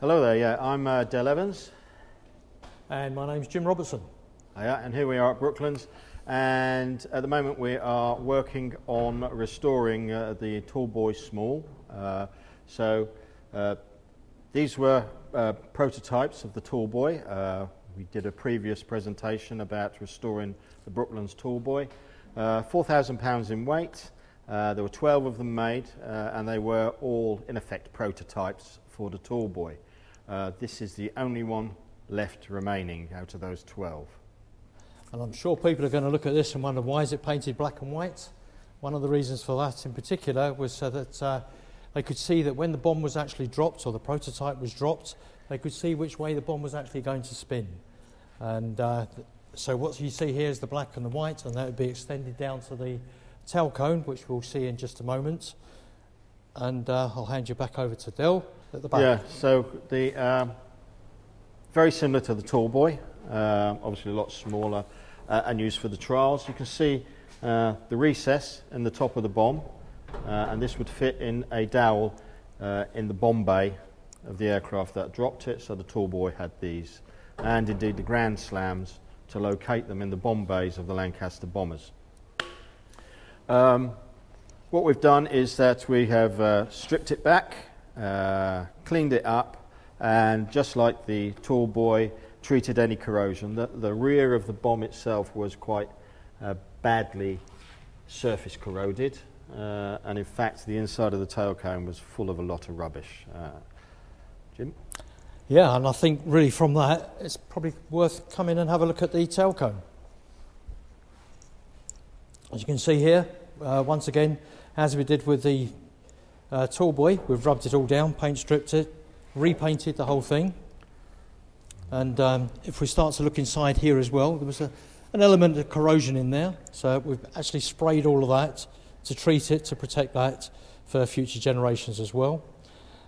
Hello there, yeah, I'm Dell Evans. And my name's Jim Robertson. Yeah, and here we are at Brooklands, and at the moment we are working on restoring the TallBoy Small. These were prototypes of the TallBoy. We did a previous presentation about restoring the Brooklands TallBoy. 4,000 pounds in weight. There were 12 of them made, and they were all in effect prototypes for the TallBoy. This is the only one left remaining out of those 12. And I'm sure people are going to look at this and wonder, why is it painted black and white? One of the reasons for that in particular was so that they could see that when the bomb was actually dropped, or the prototype was dropped, they could see which way the bomb was actually going to spin. And so what you see here is the black and the white, and that would be extended down to the tail cone, which we'll see in just a moment. And I'll hand you back over to Dell at the back. Yeah, so the very similar to the TallBoy, obviously a lot smaller and used for the trials. You can see the recess in the top of the bomb, and this would fit in a dowel in the bomb bay of the aircraft that dropped it. So the TallBoy had these, and indeed the ground slams to locate them in the bomb bays of the Lancaster bombers. What we've done is that we have stripped it back, cleaned it up, and just like the TallBoy, treated any corrosion. The rear of the bomb itself was quite badly surface corroded, and in fact the inside of the tail cone was full of a lot of rubbish. Jim? Yeah, and I think really from that it's probably worth coming and have a look at the tail cone. As you can see here, once again, as we did with the TallBoy, we've rubbed it all down, paint stripped it, repainted the whole thing. And if we start to look inside here as well, there was an element of corrosion in there, so we've actually sprayed all of that to treat it, to protect that for future generations as well.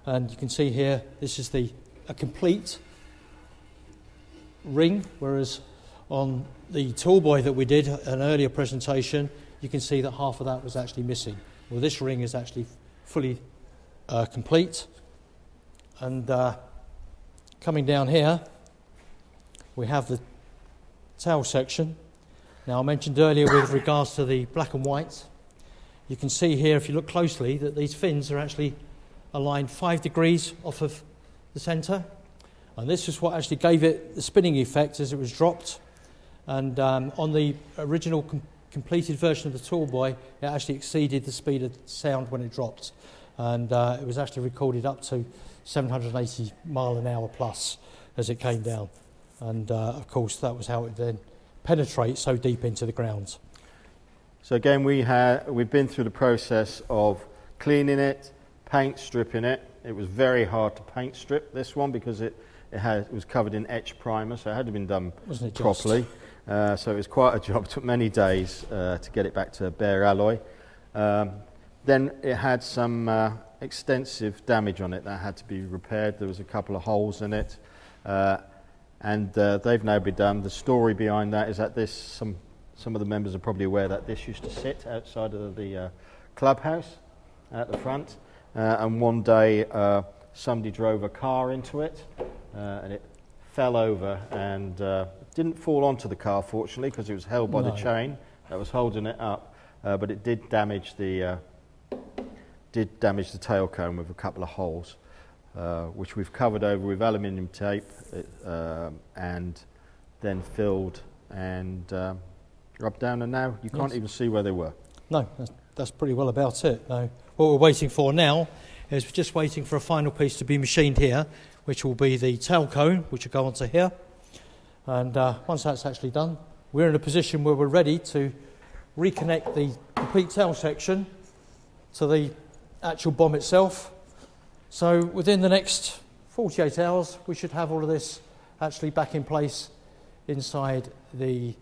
And you can see here, this is a complete ring, whereas on the TallBoy that we did an earlier presentation, you can see that half of that was actually missing. Well, this ring is actually fully complete. And coming down here, we have the tail section. Now, I mentioned earlier with regards to the black and white, you can see here, if you look closely, that these fins are actually aligned 5 degrees off of the centre. And this is what actually gave it the spinning effect as it was dropped. And on the original completed version of the TallBoy, it actually exceeded the speed of sound when it dropped. And it was actually recorded up to 780 mile an hour plus as it came down. And of course that was how it then penetrates so deep into the ground. So again, we've been through the process of cleaning it, paint stripping it. It was very hard to paint strip this one because it was covered in etch primer, so it had to been done properly. So it was quite a job. It took many days to get it back to bare alloy. Then it had some extensive damage on it that had to be repaired. There was a couple of holes in it, and they've now been done. The story behind that is that some of the members are probably aware that this used to sit outside of the clubhouse at the front, and one day somebody drove a car into it, and it fell over and didn't fall onto the car, fortunately, because it was held by the chain that was holding it up, but it did damage the tail cone with a couple of holes, which we've covered over with aluminium tape and then filled and rubbed down, and now you can't even see where they were. No, that's pretty well about it. Now, what we're waiting for now is we're just waiting for a final piece to be machined here, which will be the tail cone, which will go onto here. And once that's actually done, we're in a position where we're ready to reconnect the complete tail section to the actual bomb itself. So within the next 48 hours, we should have all of this actually back in place inside the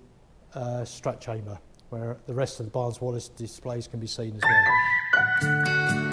strut chamber, where the rest of the Barnes Wallis displays can be seen as well.